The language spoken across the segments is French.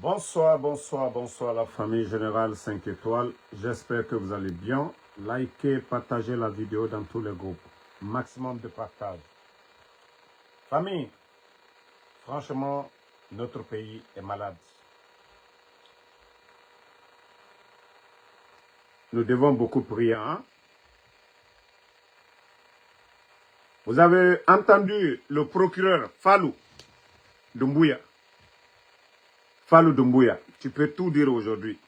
Bonsoir, bonsoir, bonsoir la famille Générale 5 étoiles. J'espère que vous allez bien. Likez, partagez la vidéo dans tous les groupes. Maximum de partage. Famille, franchement, notre pays est malade. Nous devons beaucoup prier. Hein? Vous avez entendu le procureur Fallou Doumbouya. Fallou Doumbouya, tu peux tout dire aujourd'hui.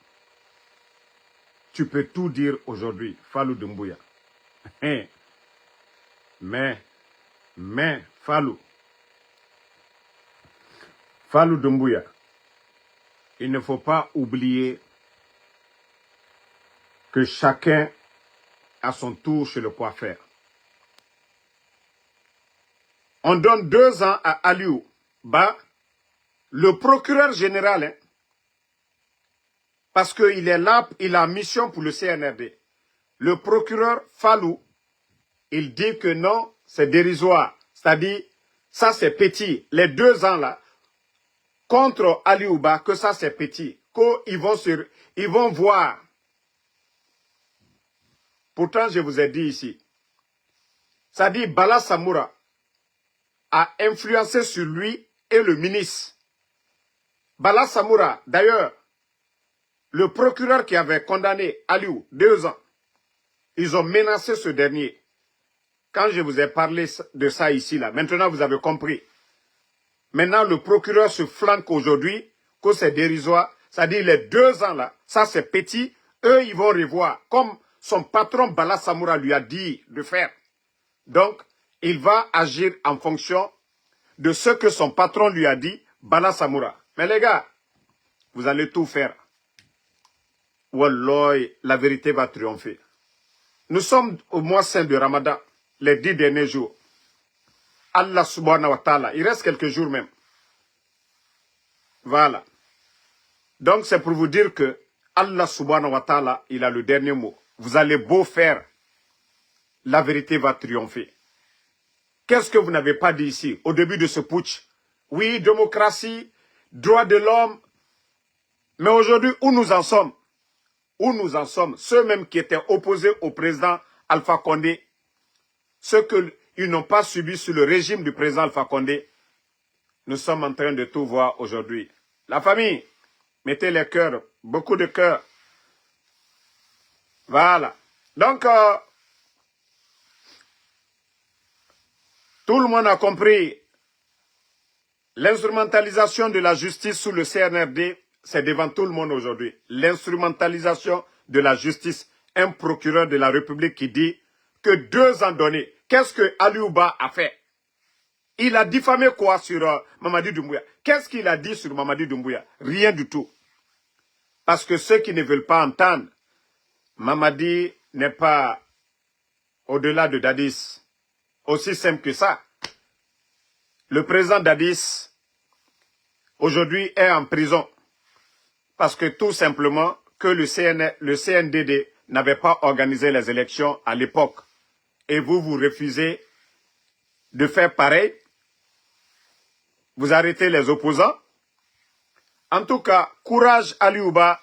Tu peux tout dire aujourd'hui, Fallou Doumbouya. Mais, Fallou Doumbouya, il ne faut pas oublier que chacun a son tour chez le coiffeur. On donne 2 ans à Aliou Ba, le procureur général, hein, parce qu'il est là, il a mission pour le CNRD. Le procureur Fallou, il dit que non, c'est dérisoire. C'est-à-dire, ça c'est petit. Les 2 ans là, contre Aliou Ba, que ça c'est petit. Ils vont voir. Pourtant, je vous ai dit ici. Ça dit, Bala Samoura a influencé sur lui et le ministre. Bala Samoura, d'ailleurs, le procureur qui avait condamné Aliou 2 ans, ils ont menacé ce dernier. Quand je vous ai parlé de ça ici, là, maintenant vous avez compris. Maintenant, le procureur se flanque aujourd'hui, que c'est dérisoire. C'est-à-dire les 2 ans là, ça c'est petit. Eux, ils vont revoir, comme son patron Bala Samoura lui a dit de faire. Donc, il va agir en fonction de ce que son patron lui a dit, Bala Samoura. Mais les gars, vous allez tout faire. Wallah, la vérité va triompher. Nous sommes au mois saint de Ramadan, les 10 derniers jours. Allah subhanahu wa ta'ala, il reste quelques jours même. Voilà. Donc c'est pour vous dire que Allah subhanahu wa ta'ala, il a le dernier mot. Vous allez beau faire, la vérité va triompher. Qu'est-ce que vous n'avez pas dit ici, au début de ce putsch? Oui, démocratie, droits de l'homme. Mais aujourd'hui, où nous en sommes? Où nous en sommes? Ceux même qui étaient opposés au président Alpha Condé, ceux qu'ils n'ont pas subi sous le régime du président Alpha Condé, nous sommes en train de tout voir aujourd'hui. La famille, mettez les cœurs, beaucoup de cœurs. Voilà. Donc, tout le monde a compris. L'instrumentalisation de la justice sous le CNRD, c'est devant tout le monde aujourd'hui. L'instrumentalisation de la justice. Un procureur de la République qui dit que 2 ans donnés. Qu'est-ce que Aliou Ba a fait? Il a diffamé quoi sur Mamadi Doumbouya? Qu'est-ce qu'il a dit sur Mamadi Doumbouya? Rien du tout. Parce que ceux qui ne veulent pas entendre, Mamadi n'est pas au-delà de Dadis. Aussi simple que ça. Le président Dadis, aujourd'hui, est en prison. Parce que tout simplement, que le CNDD n'avait pas organisé les élections à l'époque. Et vous refusez de faire pareil. Vous arrêtez les opposants. En tout cas, courage Aliou Ba.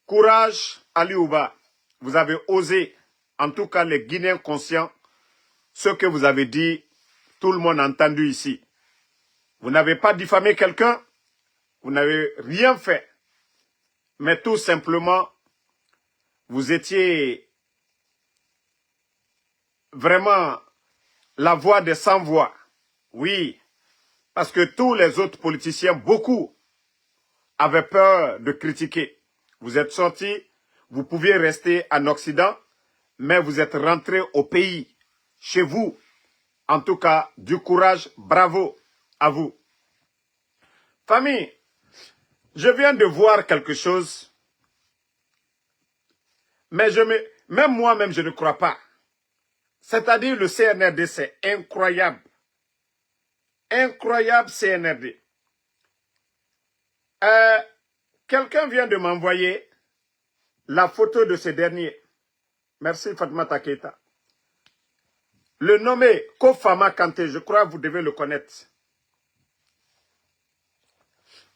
Courage Aliou Ba. Vous avez osé, en tout cas les Guinéens conscients, ce que vous avez dit, tout le monde a entendu ici. Vous n'avez pas diffamé quelqu'un, vous n'avez rien fait. Mais tout simplement, vous étiez vraiment la voix des sans-voix. Oui, parce que tous les autres politiciens, beaucoup, avaient peur de critiquer. Vous êtes sortis, vous pouviez rester en Occident, mais vous êtes rentrés au pays, chez vous. En tout cas, du courage, bravo à vous. Famille, je viens de voir quelque chose, mais même moi-même, je ne crois pas. C'est-à-dire le CNRD, c'est incroyable. Incroyable CNRD. Quelqu'un vient de m'envoyer la photo de ce dernier. Merci Fatoumata Keita. Le nommé Kofama Kanté, je crois que vous devez le connaître.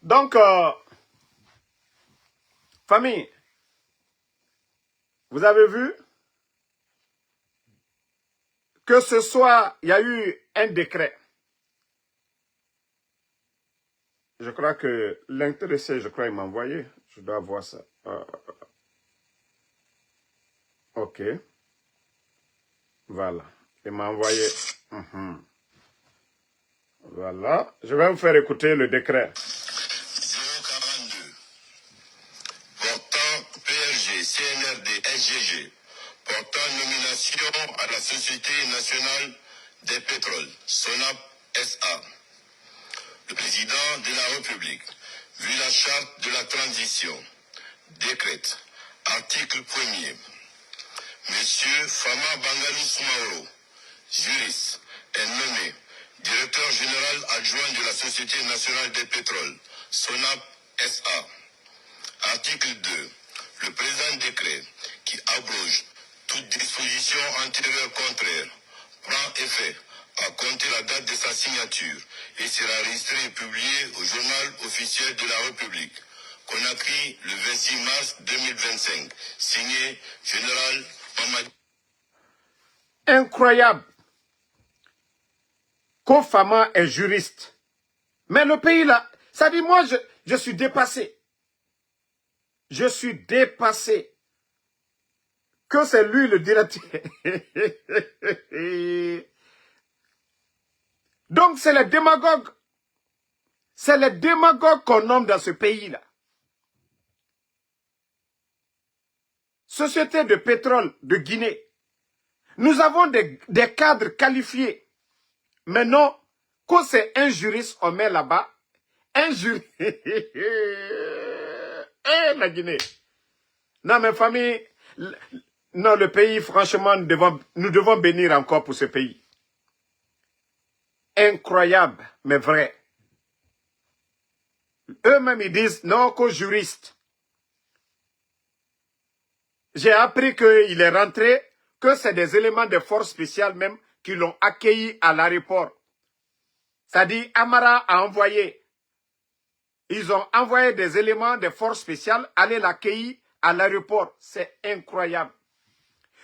Donc, Famille, vous avez vu que ce soir, il y a eu un décret. Je crois que l'intéressé, il m'a envoyé. Je dois voir ça. Ok. Voilà. Il m'a envoyé. Voilà. Je vais vous faire écouter le décret. 042. Portant PRG, CNRD, SGG. Portant nomination à la Société nationale des pétroles, SONAP SA. Le président de la République, vu la charte de la transition, décrète, article 1er, Monsieur Fama Bangalou Soumaoro, juriste, est nommé directeur général adjoint de la Société nationale des pétroles, SONAP SA. Article 2. Le présent décret, qui abroge toute disposition antérieure contraire, prend effet à compter la date de sa signature et sera enregistré et publié au journal officiel de la République. Conakry, le 26 mars 2025. Signé Général Mamadi. Incroyable. Kofama est juriste. Mais le pays là, ça dit moi je suis dépassé. Je suis dépassé. Que c'est lui le directeur. Donc c'est les démagogues. C'est les démagogues qu'on nomme dans ce pays-là. Société de pétrole de Guinée. Nous avons des cadres qualifiés. Mais non, quand c'est un juriste, on met là-bas. Un juriste. La Guinée. Non, mes familles, non, le pays, franchement, nous devons bénir encore pour ce pays. Incroyable, mais vrai. Eux-mêmes, ils disent, non, qu'aux juristes. J'ai appris qu'il est rentré, que c'est des éléments de force spéciale même qui l'ont accueilli à l'aéroport. Ça dit, Amara a envoyé. Ils ont envoyé des éléments de force spéciale aller l'accueillir à l'aéroport. C'est incroyable.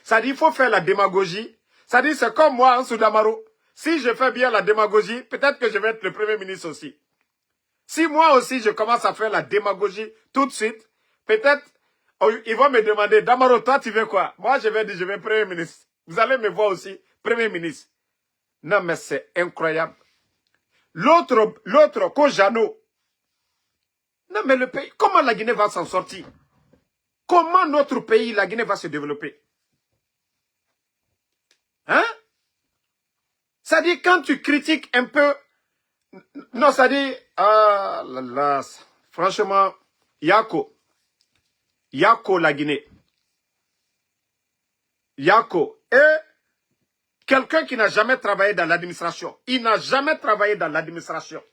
Ça dit, il faut faire la démagogie. Ça dit, c'est comme moi, en Soudamaro. Si je fais bien la démagogie, peut-être que je vais être le Premier ministre aussi. Si moi aussi, je commence à faire la démagogie tout de suite, peut-être, ils vont me demander, Damaro, toi, tu veux quoi? Moi, je vais dire, je vais Premier ministre. Vous allez me voir aussi, Premier ministre. Non, mais c'est incroyable. L'autre, Kojano. Non, mais le pays, comment la Guinée va s'en sortir? Comment notre pays, la Guinée, va se développer? Hein? Ça dit, quand tu critiques un peu... Non, ça dit... Ah là là... Franchement, Yako la Guinée. Yako. Et quelqu'un qui n'a jamais travaillé dans l'administration. Il n'a jamais travaillé dans l'administration.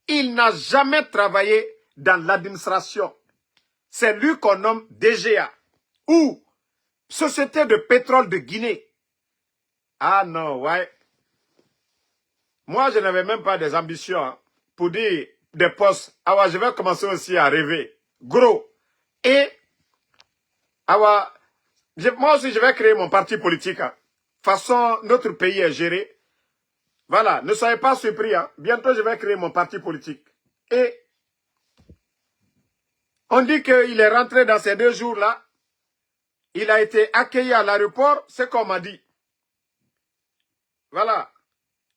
Il n'a jamais travaillé dans l'administration. C'est lui qu'on nomme DGA. Ou Société de pétrole de Guinée. Ah non, ouais. Moi, je n'avais même pas des ambitions hein, pour dire des postes. Ah ouais, je vais commencer aussi à rêver. Gros. Et, ah ouais, moi aussi, je vais créer mon parti politique. Hein. De toute façon, notre pays est géré. Voilà, ne soyez pas surpris. Hein. Bientôt, je vais créer mon parti politique. Et, on dit qu'il est rentré dans ces 2 jours-là. Il a été accueilli à l'aéroport, c'est qu'on m'a dit. Voilà.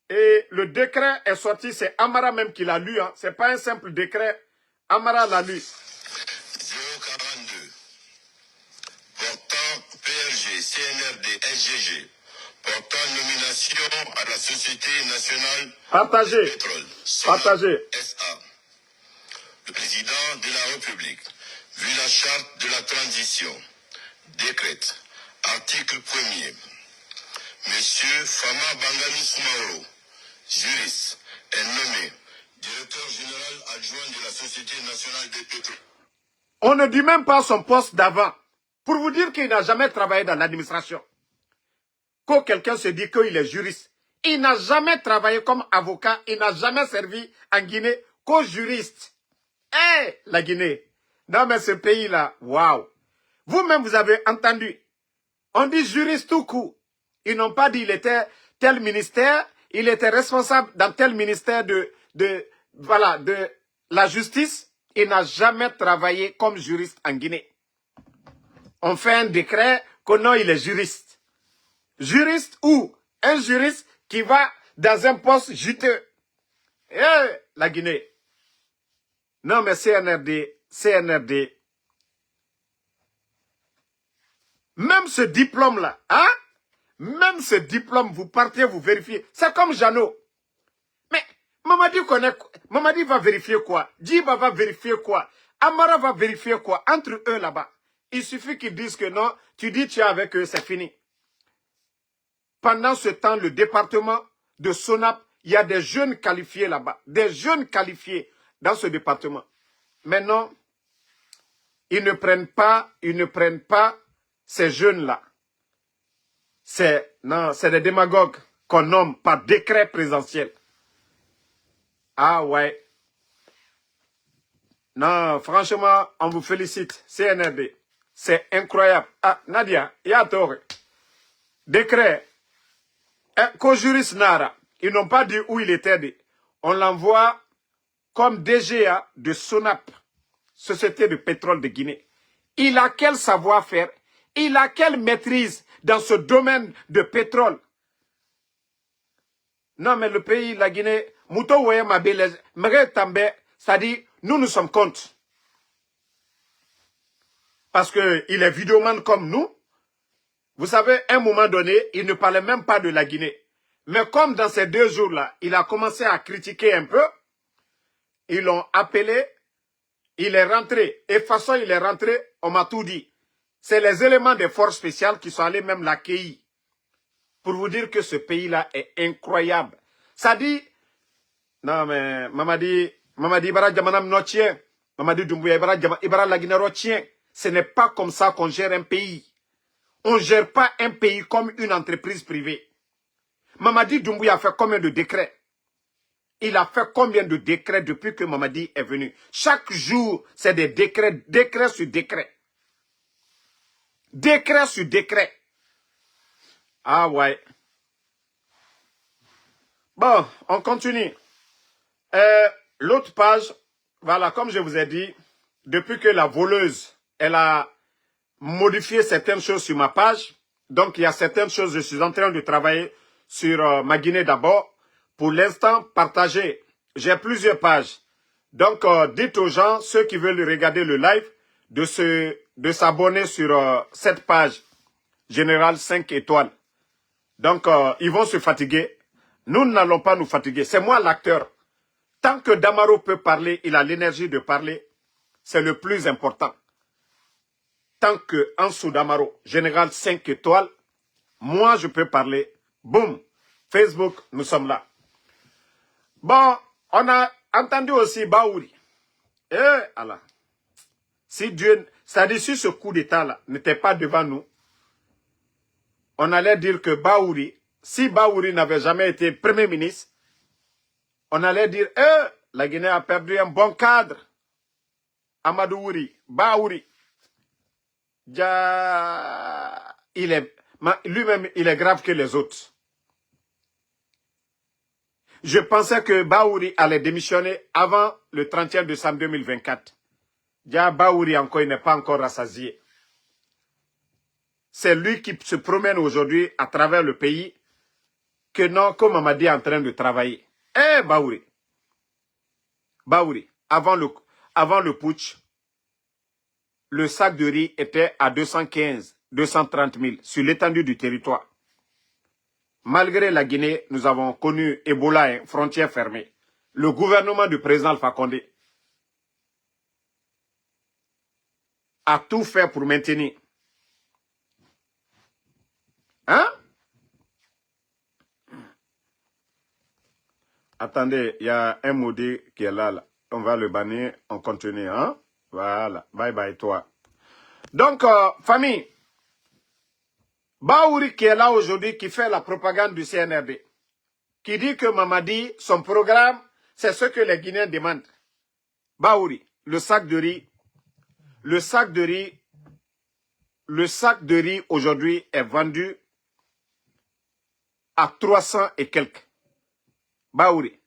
Et le décret est sorti, c'est Amara même qui l'a lu. Hein. Ce n'est pas un simple décret. Amara l'a lu. 042. Portant PRG, CNRD, SGG. Portant nomination à la Société nationale Partagez. du pétrole, Partagez. SA. Le président de la République, vu la charte de la transition, décrète, article 1er, Monsieur Fama Bangalou Soumaoro, juriste, est nommé directeur général adjoint de la Société nationale des pétroles. On ne dit même pas son poste d'avant. Pour vous dire qu'il n'a jamais travaillé dans l'administration. Quand quelqu'un se dit qu'il est juriste, il n'a jamais travaillé comme avocat, il n'a jamais servi en Guinée qu'au juriste. Eh, la Guinée. Non, mais ce pays-là, waouh. Vous-même, vous avez entendu. On dit juriste tout court. Ils n'ont pas dit il était tel ministère, il était responsable dans tel ministère de la justice. Il n'a jamais travaillé comme juriste en Guinée. On fait un décret que non, il est juriste. Juriste ou un juriste qui va dans un poste juteux. Eh, la Guinée. Non, mais CNRD. Même ce diplôme-là, hein? Même ce diplôme, vous partez, vous vérifiez. C'est comme Jeannot. Mais Mamadi va vérifier quoi? Djiba va vérifier quoi? Amara va vérifier quoi? Entre eux là-bas. Il suffit qu'ils disent que non, tu dis tu es avec eux, c'est fini. Pendant ce temps, le département de Sonap, il y a des jeunes qualifiés là-bas. Des jeunes qualifiés dans ce département. Mais non, ils ne prennent pas ces jeunes-là. C'est des démagogues qu'on nomme par décret présidentiel. Ah ouais. Non, franchement, on vous félicite, CNRD. C'est incroyable. Ah, Nadia, il y a tort. Décret. Co-juriste Nara, ils n'ont pas dit où il était. On l'envoie comme DGA de Sonap, Société de pétrole de Guinée. Il a quel savoir-faire? Il a quelle maîtrise dans ce domaine de pétrole? Non, mais le pays, la Guinée, Mouto Oué Mabélez, c'est-à-dire, nous sommes contre. Parce qu'il est vidéoman comme nous. Vous savez, à un moment donné, il ne parlait même pas de la Guinée. Mais comme dans ces 2 jours-là, il a commencé à critiquer un peu, ils l'ont appelé, il est rentré. Et de toute façon, il est rentré, on m'a tout dit. C'est les éléments des forces spéciales qui sont allés même l'accueillir. Pour vous dire que ce pays-là est incroyable. Ça dit, non mais, Mamadi Ibara Djamanam Notien, Mamadi Doumbouya Ibara Laguiné Rotien. Ce n'est pas comme ça qu'on gère un pays. On ne gère pas un pays comme une entreprise privée. Mamadi Doumbouya a fait combien de décrets? Il a fait combien de décrets depuis que Mamadi est venu? Chaque jour, c'est des décrets, décret sur décret. Décret sur décret. Ah ouais. Bon, on continue. L'autre page, voilà, comme je vous ai dit, depuis que la voleuse, elle a modifié certaines choses sur ma page, donc il y a certaines choses, je suis en train de travailler sur ma Guinée d'abord. Pour l'instant, partagez. J'ai plusieurs pages. Donc, dites aux gens, ceux qui veulent regarder le live, de s'abonner sur cette page générale 5 étoiles. Donc, ils vont se fatiguer. Nous n'allons pas nous fatiguer. C'est moi l'acteur. Tant que Damaro peut parler, il a l'énergie de parler, c'est le plus important. Tant que Ansou Damaro, général 5 étoiles, moi je peux parler. Boum. Facebook, nous sommes là. Bon, on a entendu aussi Baouri. Allah. Si Dieu, c'est-à-dire si ce coup d'état-là n'était pas devant nous, on allait dire que Baouri, si Baouri n'avait jamais été Premier ministre, on allait dire, la Guinée a perdu un bon cadre. Amadou Ouri, Baouri. Lui-même, il est grave que les autres. Je pensais que Baouri allait démissionner avant le 31 décembre 2024. Baouri encore, il n'est pas encore rassasié. C'est lui qui se promène aujourd'hui à travers le pays que non, comme Mamadi est en train de travailler. Baouri. Baouri, avant le putsch, le sac de riz était à 215, 230 000 sur l'étendue du territoire. Malgré la Guinée, nous avons connu Ebola, frontières fermées. Le gouvernement du président Alpha Condé a tout fait pour maintenir. Hein? Attendez, il y a un maudit qui est là. On va le bannir, on continue. Hein? Voilà, bye bye toi. Donc, famille, Baouri qui est là aujourd'hui, qui fait la propagande du CNRD, qui dit que Mamadi, son programme, c'est ce que les Guinéens demandent. Baouri, le sac de riz, le sac de riz aujourd'hui est vendu à 300 et quelques. Baouri.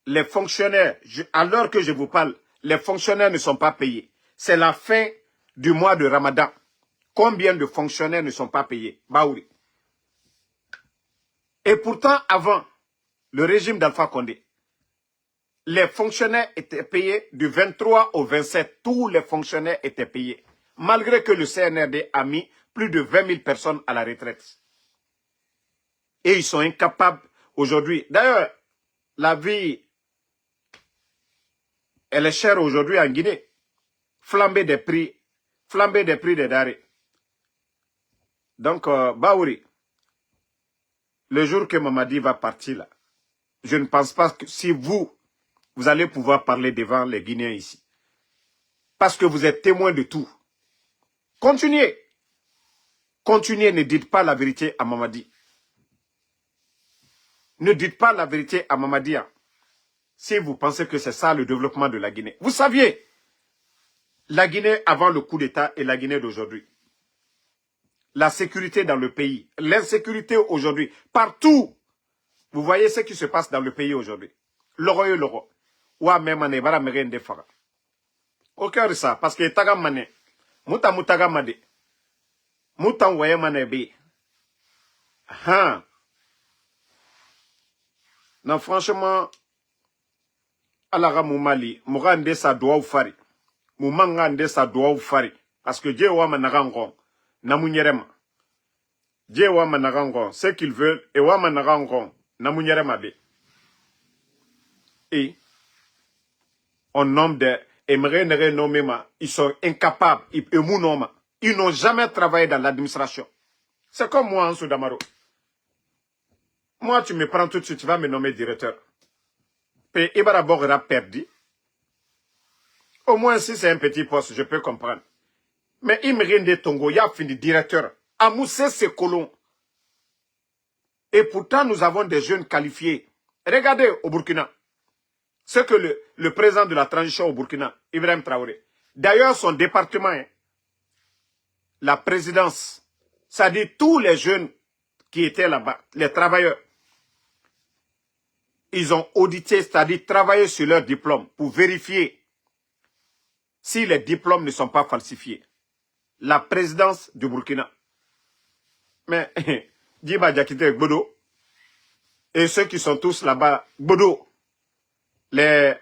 Les fonctionnaires, à l'heure que je vous parle, les fonctionnaires ne sont pas payés. C'est la fin du mois de Ramadan. Combien de fonctionnaires ne sont pas payés? Baouri. Et pourtant, avant le régime d'Alpha Condé, les fonctionnaires étaient payés du 23 au 27. Tous les fonctionnaires étaient payés. Malgré que le CNRD a mis plus de 20 000 personnes à la retraite. Et ils sont incapables aujourd'hui. D'ailleurs, la vie, elle est chère aujourd'hui en Guinée. Flambée des prix des denrées. Donc, Baouri, le jour que Mamadi va partir là, je ne pense pas que si vous allez pouvoir parler devant les Guinéens ici. Parce que vous êtes témoins de tout. Continuez. Continuez, ne dites pas la vérité à Mamadi. Ne dites pas la vérité à Mamadi. Si vous pensez que c'est ça le développement de la Guinée. Vous saviez, la Guinée avant le coup d'État et la Guinée d'aujourd'hui. La sécurité dans le pays, l'insécurité aujourd'hui, partout. Vous voyez ce qui se passe dans le pays aujourd'hui. L'oro et l'oro. Ou même en ebara mérende fara. Au cœur de ça, parce que taga mané, muta mutaga made, muta waye mané be. Non, franchement, alaga moumali, mourande sa doa ou fari. Moumangande sa doa ou fari. Parce que Dieu wa managangon, namunyerema. Dieu wa managangon, ce qu'ils veulent, et wa managangon, namunyerema be. Et on nomme des ils sont incapables, ils n'ont jamais travaillé dans l'administration. C'est comme moi en Soudamaro. Moi, tu me prends tout de suite, tu vas me nommer directeur. Et Ibarabor a perdu. Au moins, si c'est un petit poste, je peux comprendre. Mais Imrinde Tongo, il a fini directeur. À Moussé, c'est colon. Et pourtant, nous avons des jeunes qualifiés. Regardez au Burkina. Ce que le président de la transition au Burkina, Ibrahim Traoré, d'ailleurs son département, la présidence, ça dit tous les jeunes qui étaient là-bas, les travailleurs, ils ont audité, c'est-à-dire travaillé sur leurs diplômes pour vérifier si les diplômes ne sont pas falsifiés. La présidence du Burkina. Mais, Djiba Diakité Gbodo, et ceux qui sont tous là-bas, Gbodo, les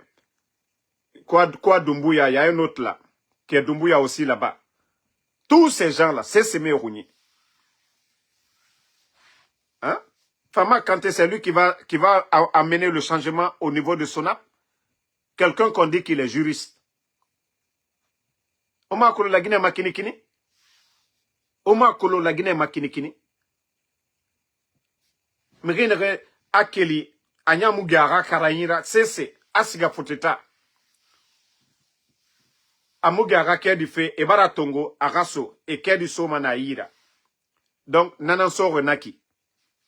quoi Doumbouya, il y a un autre là, qui est Doumbouya aussi là-bas. Tous ces gens-là, c'est Sémé Rouni. Hein? Fama Kanté, c'est lui qui va amener le changement au niveau de Sonap. Quelqu'un qu'on dit qu'il est juriste. Oma Kolo la Guinée Makinikini. Oma Kolo la Guinée Makinikini. Merinere Akeli, Anyamugara Karayira, Sese, Asiga Foteta. Amugara Kedife, Ebara Tongo, Araso, et Kediso Manaïra. Donc, Nananso Renaki.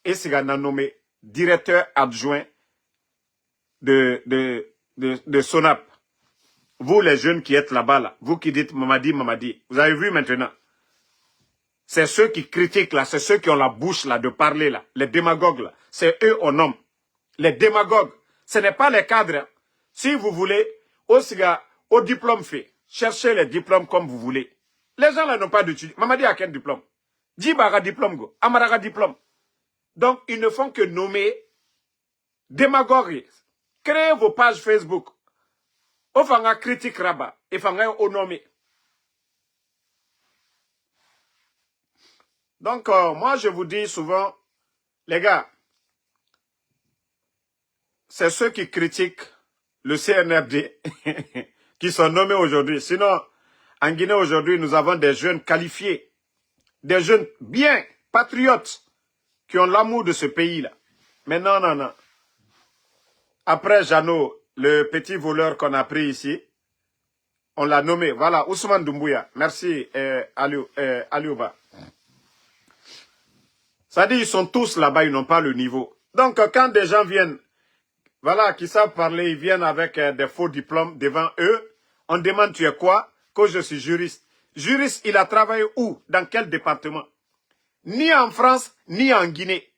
Et c'est nommé directeur adjoint de Sonap. Vous les jeunes qui êtes là-bas, là, vous qui dites Mamadi, Mamadi, vous avez vu maintenant. C'est ceux qui critiquent là, c'est ceux qui ont la bouche là de parler là, les démagogues là. C'est eux on nomme. Les démagogues, ce n'est pas les cadres. Si vous voulez, au diplôme fait, cherchez les diplômes comme vous voulez. Les gens là n'ont pas d'études. Mamadi a quel diplôme? Djibara diplôme go, Amaraga diplôme. Donc, ils ne font que nommer démagogues. Créez vos pages Facebook. Ofanga critique rabat. Et fanga nommer. Donc, moi, je vous dis souvent, les gars, c'est ceux qui critiquent le CNRD qui sont nommés aujourd'hui. Sinon, en Guinée aujourd'hui, nous avons des jeunes qualifiés, des jeunes bien patriotes, qui ont l'amour de ce pays-là. Mais non, non, non. Après Jeannot, le petit voleur qu'on a pris ici, on l'a nommé. Voilà, Ousmane Doumbouya. Merci, Aliouba. Ça dit, ils sont tous là-bas, ils n'ont pas le niveau. Donc, quand des gens viennent, voilà, qui savent parler, ils viennent avec des faux diplômes devant eux, on demande tu es quoi? que je suis juriste. Juriste, il a travaillé où? Dans quel département? Ni en France, ni en Guinée.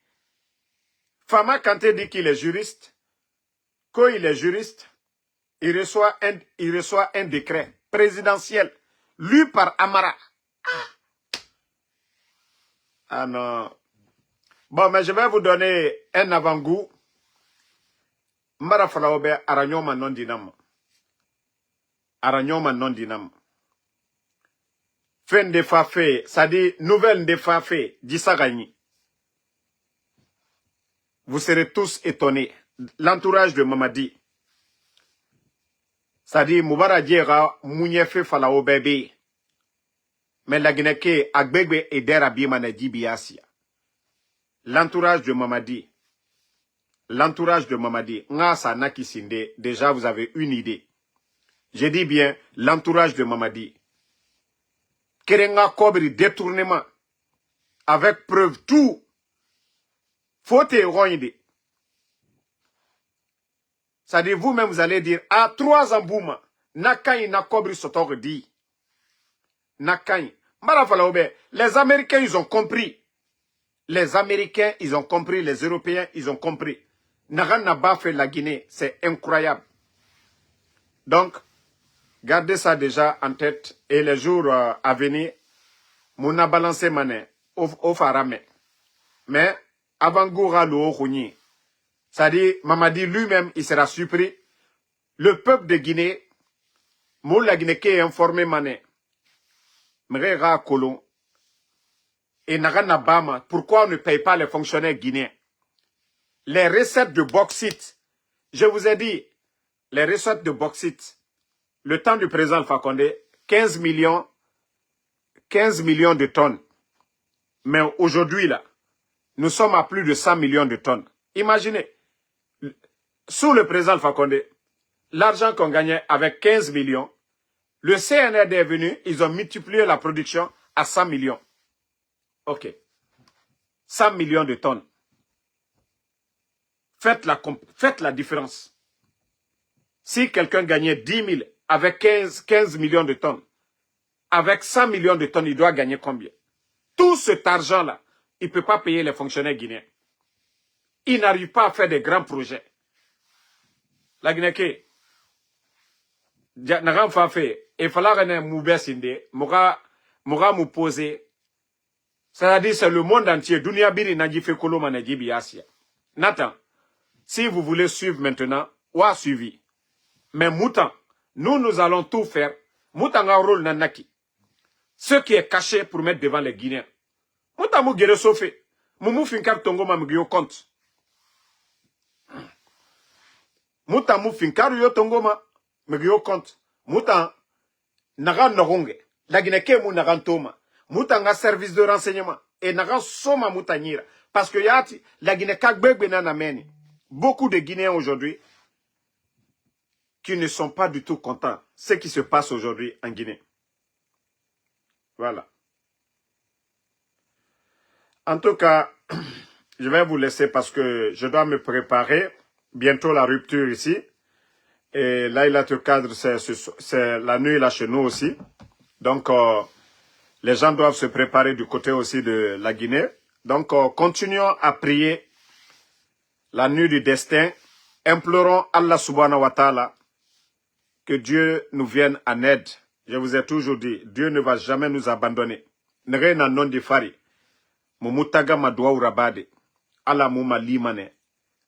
Fama Kanté dit qu'il est juriste. Quand il est juriste, il reçoit un décret présidentiel lu par Amara. Ah non. Bon, mais je vais vous donner un avant-goût. Mbara Falaobe Aranyoma non dinam. Aranyoma non dinam. Fin de Fafé, ça dit nouvelle de Fafé, Dissagani. Vous serez tous étonnés. L'entourage de Mamadi. Ça dit Moubara Djera Mounyefe Falao bébé. Mais la Guinée Agbegbe et Derabi Manadi Biasia. L'entourage de Mamadi. L'entourage de Mamadi. Ngasa Nakisinde. Déjà vous avez une idée. Je dis bien l'entourage de Mamadi. Kerenga Kobri détournement. Avec preuve tout. Faut et ça dit vous-même vous allez dire à 3 ans bouma. Nakai na Kobri sotor dit. Nakai. Les Américains ils ont compris. Les Américains ils ont compris. Les Européens ils ont compris. Nagan n'a pas fait la Guinée. C'est incroyable. Donc, gardez ça déjà en tête. Et les jours à venir, mon a balancé mané au farame. Mais, avant Goura Lououni, ça dit, Mamadi lui-même, il sera surpris. Le peuple de Guinée, la Guinée qui est informé mané. Mrera Kolon. Et Nagana Bama, pourquoi on ne paye pas les fonctionnaires guinéens? Les recettes de bauxite, je vous ai dit, les recettes de bauxite, le temps du président Alpha Condé, 15 millions de tonnes. Mais aujourd'hui, là, nous sommes à plus de 100 millions de tonnes. Imaginez, sous le président Alpha Condé, l'argent qu'on gagnait avec 15 millions, le CNRD est venu, ils ont multiplié la production à 100 millions. Ok. 100 millions de tonnes. Faites la différence. Si quelqu'un gagnait 10 000 avec 15 millions de tonnes, avec 100 millions de tonnes, il doit gagner combien? Tout cet argent-là, il ne peut pas payer les fonctionnaires guinéens. Il n'arrive pas à faire des grands projets. La Guinée, n'a pas fait. Il fallait que nous baissinde, nous poser. C'est-à-dire c'est le monde entier. Dunia biri n'a fait kolo manajibi Asia. Nathan, si vous voulez suivre maintenant, ou a suivi. Mais Moutan, nous allons tout faire. Moutan a un rôle nanaki. Ce qui est caché pour mettre devant les Guinéens. Moutan mou gere sofé. Moumou finkar tongo ma mugyo compte. Moutan mou finkar yo tongo ma mugyo compte. Moutan naga noronge. La Guinée mou naga toma. Moutan a service de renseignement. Et naga soma moutanira. Parce que yati, la Guinée kagbegbe nanameni. Beaucoup de Guinéens aujourd'hui qui ne sont pas du tout contents. Ce qui se passe aujourd'hui en Guinée. Voilà. En tout cas, je vais vous laisser parce que je dois me préparer. Bientôt la rupture ici. Et là, il a le cadre, c'est la nuit là chez nous aussi. Donc, les gens doivent se préparer du côté aussi de la Guinée. Donc, continuons à prier la nuit du destin. Implorons Allah subhanahu wa ta'ala que Dieu nous vienne en aide. Je vous ai toujours dit, Dieu ne va jamais nous abandonner. Nrena non di fari. Mumutaga madoua urabade. Allah mouma limane.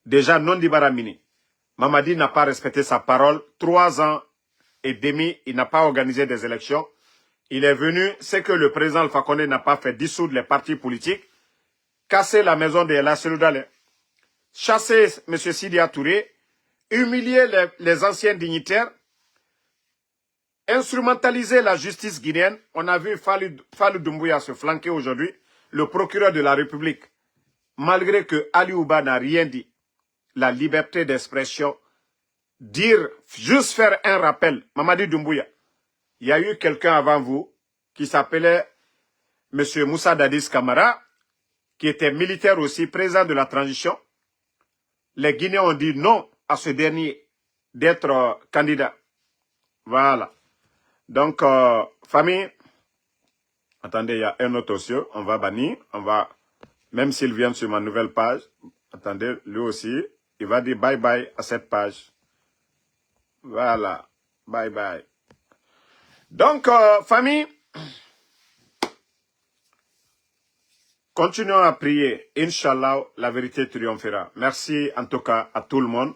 Déjà non di baramini. Mamadi n'a pas respecté sa parole. 3 ans et demi, il n'a pas organisé des élections. Il est venu, c'est que le président Alpha Condé n'a pas fait dissoudre les partis politiques, casser la maison de La Seloudale, chasser M. Sidia Touré, humilier les anciens dignitaires, instrumentaliser la justice guinéenne. On a vu Fallou Doumbouya se flanquer aujourd'hui, le procureur de la République, malgré que Ali Ouba n'a rien dit. La liberté d'expression, dire, juste faire un rappel, Mamadi Doumbouya, il y a eu quelqu'un avant vous qui s'appelait M. Moussa Dadis Camara, qui était militaire aussi, président de la transition. Les Guinéens ont dit non à ce dernier d'être candidat. Voilà. Donc, famille, attendez, il y a un autre aussi, on va bannir, même s'il vient sur ma nouvelle page, attendez, lui aussi, il va dire bye bye à cette page. Voilà, bye bye. Donc, famille, continuons à prier. Inch'Allah, la vérité triomphera. Merci en tout cas à tout le monde.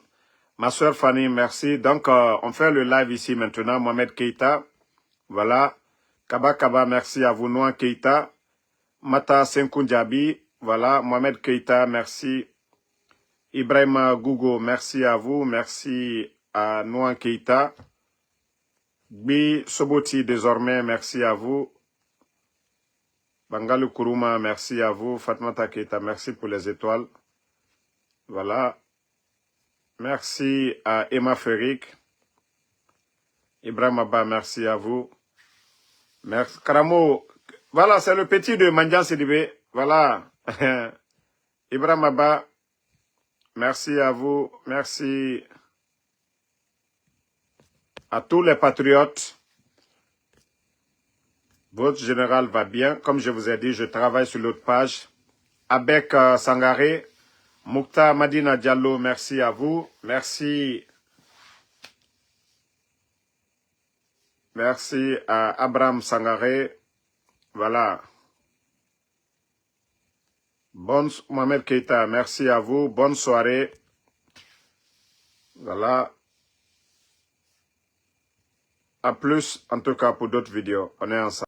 Ma soeur Fanny, merci. Donc, on fait le live ici maintenant. Mohamed Keita, voilà. Kaba Kaba, merci à vous. Nouan Keita, Mata Senkoundjabi, voilà. Mohamed Keita, merci. Ibrahima Gougo, merci à vous. Merci à Nouan Keita. Bi Soboti, désormais, merci à vous. Bangalou Kourouma, merci à vous. Fatmata Keita, merci pour les étoiles. Voilà. Merci à Emma Ferric. Ibrahim Abba, merci à vous. Merci. Karamo, voilà, c'est le petit de Mandian Sidibé. Voilà. Ibrahim Abba, merci à vous. Merci à tous les patriotes. Votre général va bien. Comme je vous ai dit, je travaille sur l'autre page. Abek Sangaré, Moukta Madina Diallo, merci à vous. Merci. Merci à Abraham Sangaré. Voilà. Bonne Mohamed Keita, merci à vous. Bonne soirée. Voilà. À plus, en tout cas, pour d'autres vidéos. On est ensemble.